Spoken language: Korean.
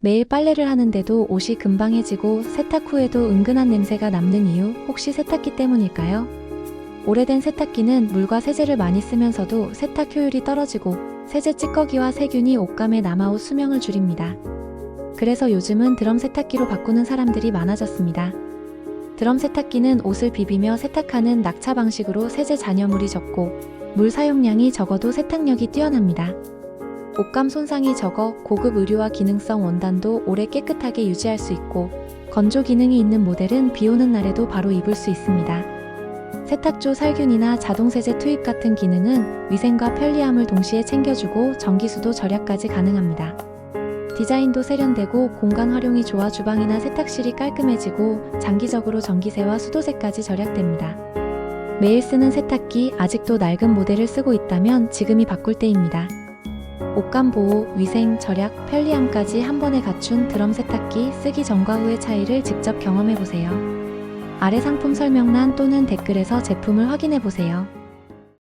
매일 빨래를 하는데도 옷이 금방 해지고 세탁 후에도 은근한 냄새가 남는 이유 혹시 세탁기 때문일까요? 오래된 세탁기는 물과 세제를 많이 쓰면서도 세탁 효율이 떨어지고 세제 찌꺼기와 세균이 옷감에 남아 옷 수명을 줄입니다. 그래서 요즘은 드럼 세탁기로 바꾸는 사람들이 많아졌습니다. 드럼 세탁기는 옷을 비비며 세탁하는 낙차 방식으로 세제 잔여물이 적고 물 사용량이 적어도 세탁력이 뛰어납니다. 옷감 손상이 적어 고급 의류와 기능성 원단도 오래 깨끗하게 유지할 수 있고 건조 기능이 있는 모델은 비 오는 날에도 바로 입을 수 있습니다. 세탁조 살균이나 자동세제 투입 같은 기능은 위생과 편리함을 동시에 챙겨주고 전기수도 절약까지 가능합니다. 디자인도 세련되고 공간 활용이 좋아 주방이나 세탁실이 깔끔해지고 장기적으로 전기세와 수도세까지 절약됩니다. 매일 쓰는 세탁기 아직도 낡은 모델을 쓰고 있다면 지금이 바꿀 때입니다. 옷감 보호, 위생, 절약, 편리함까지 한 번에 갖춘 드럼 세탁기 쓰기 전과 후의 차이를 직접 경험해보세요. 아래 상품 설명란 또는 댓글에서 제품을 확인해보세요.